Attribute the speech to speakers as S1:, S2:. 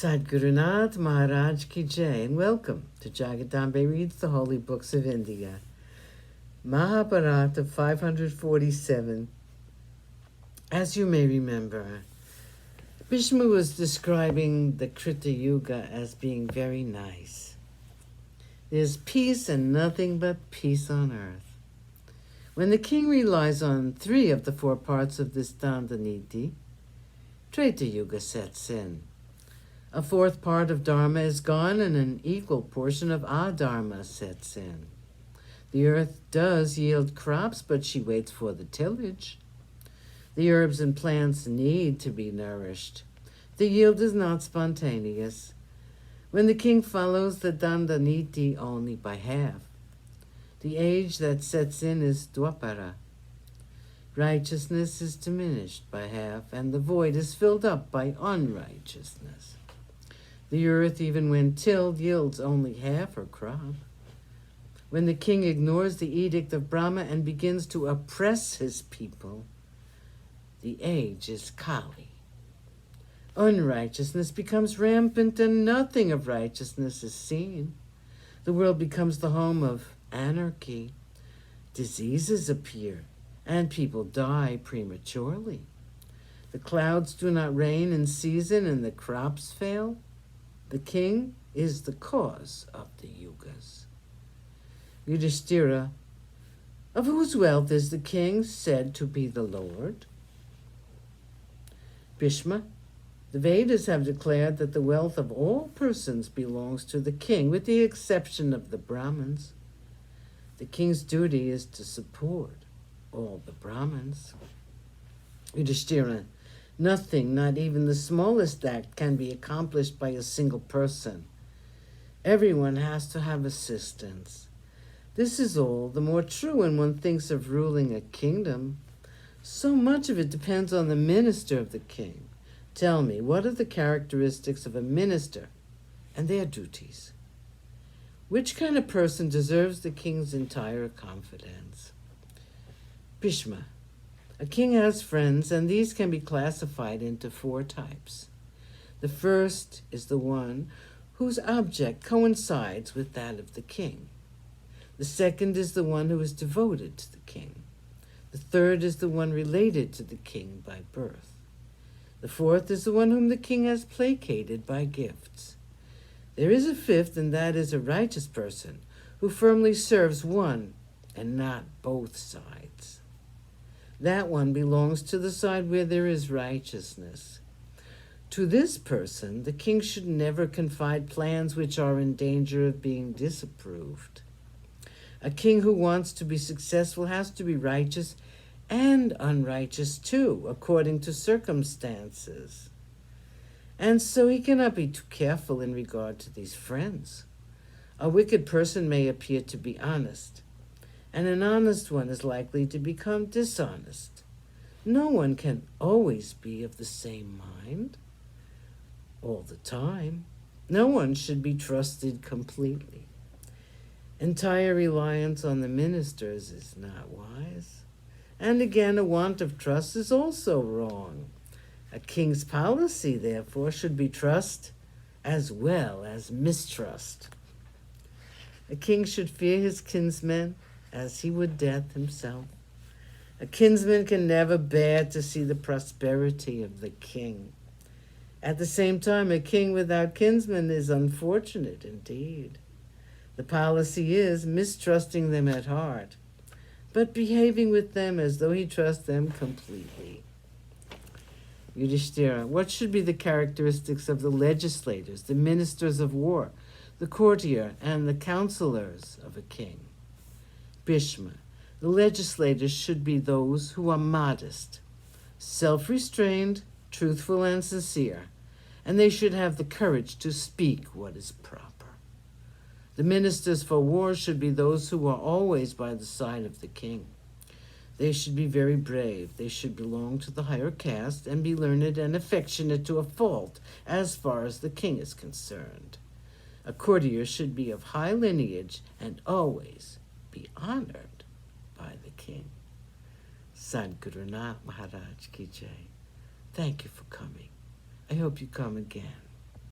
S1: Sadgurunath Maharaj Ki Jai, and welcome to Jagadambe Reads the Holy Books of India. Mahabharata547. As you may remember, Bhishma was describing the Krita Yuga as being very nice. There's peace and nothing but peace on earth. When the king relies on 3 of the 4 parts of this Dandaniti, Treta Yuga sets in. A 4th part of Dharma is gone and an equal portion of Adharma sets in. The earth does yield crops, but she waits for the tillage. The herbs and plants need to be nourished. The yield is not spontaneous. When the king follows the Dandaniti only by half, the age that sets in is Dwapara. Righteousness is diminished by half, and the void is filled up by unrighteousness. The earth, even when tilled, yields only half her crop. When the king ignores the edict of Brahma and begins to oppress his people, the age is Kali. Unrighteousness becomes rampant and nothing of righteousness is seen. The world becomes the home of anarchy. Diseases appear, and people die prematurely. The clouds do not rain in season, and the crops fail. The king is the cause of the yugas. Yudhishthira, of whose wealth is the king said to be the lord? Bhishma, the Vedas have declared that the wealth of all persons belongs to the king, with the exception of the Brahmins. The king's duty is to support all the Brahmins. Yudhishthira, nothing, not even the smallest act, can be accomplished by a single person. Everyone has to have assistance. This is all the more true when one thinks of ruling a kingdom. So much of it depends on the minister of the king. Tell me, what are the characteristics of a minister and their duties? Which kind of person deserves the king's entire confidence? Bhishma, a king has friends, and these can be classified into 4 types. The first is the one whose object coincides with that of the king. The second is the one who is devoted to the king. The third is the one related to the king by birth. The 4th is the one whom the king has placated by gifts. There is a 5th, and that is a righteous person who firmly serves one and not both sides. That one belongs to the side where there is righteousness. To this person, the king should never confide plans which are in danger of being disapproved. A king who wants to be successful has to be righteous and unrighteous too, according to circumstances. And so he cannot be too careful in regard to these friends. A wicked person may appear to be honest, and an honest one is likely to become dishonest. No one can always be of the same mind all the time. No one should be trusted completely. Entire reliance on the ministers is not wise. And again, a want of trust is also wrong. A king's policy, therefore, should be trust as well as mistrust. A king should fear his kinsmen as he would death himself. A kinsman can never bear to see the prosperity of the king. At the same time, a king without kinsmen is unfortunate indeed. The policy is mistrusting them at heart, but behaving with them as though he trusts them completely. Yudhishthira, what should be the characteristics of the legislators, the ministers of war, the courtier, and the counselors of a king? Bhishma, the legislators should be those who are modest, self-restrained, truthful, and sincere, and they should have the courage to speak what is proper. The ministers for war should be those who are always by the side of the king. They should be very brave. They should belong to the higher caste and be learned and affectionate to a fault as far as the king is concerned. A courtier should be of high lineage and always be honored by the king. Sadgurunath Maharaj Ki Jai. Thank you for coming. I hope you come again.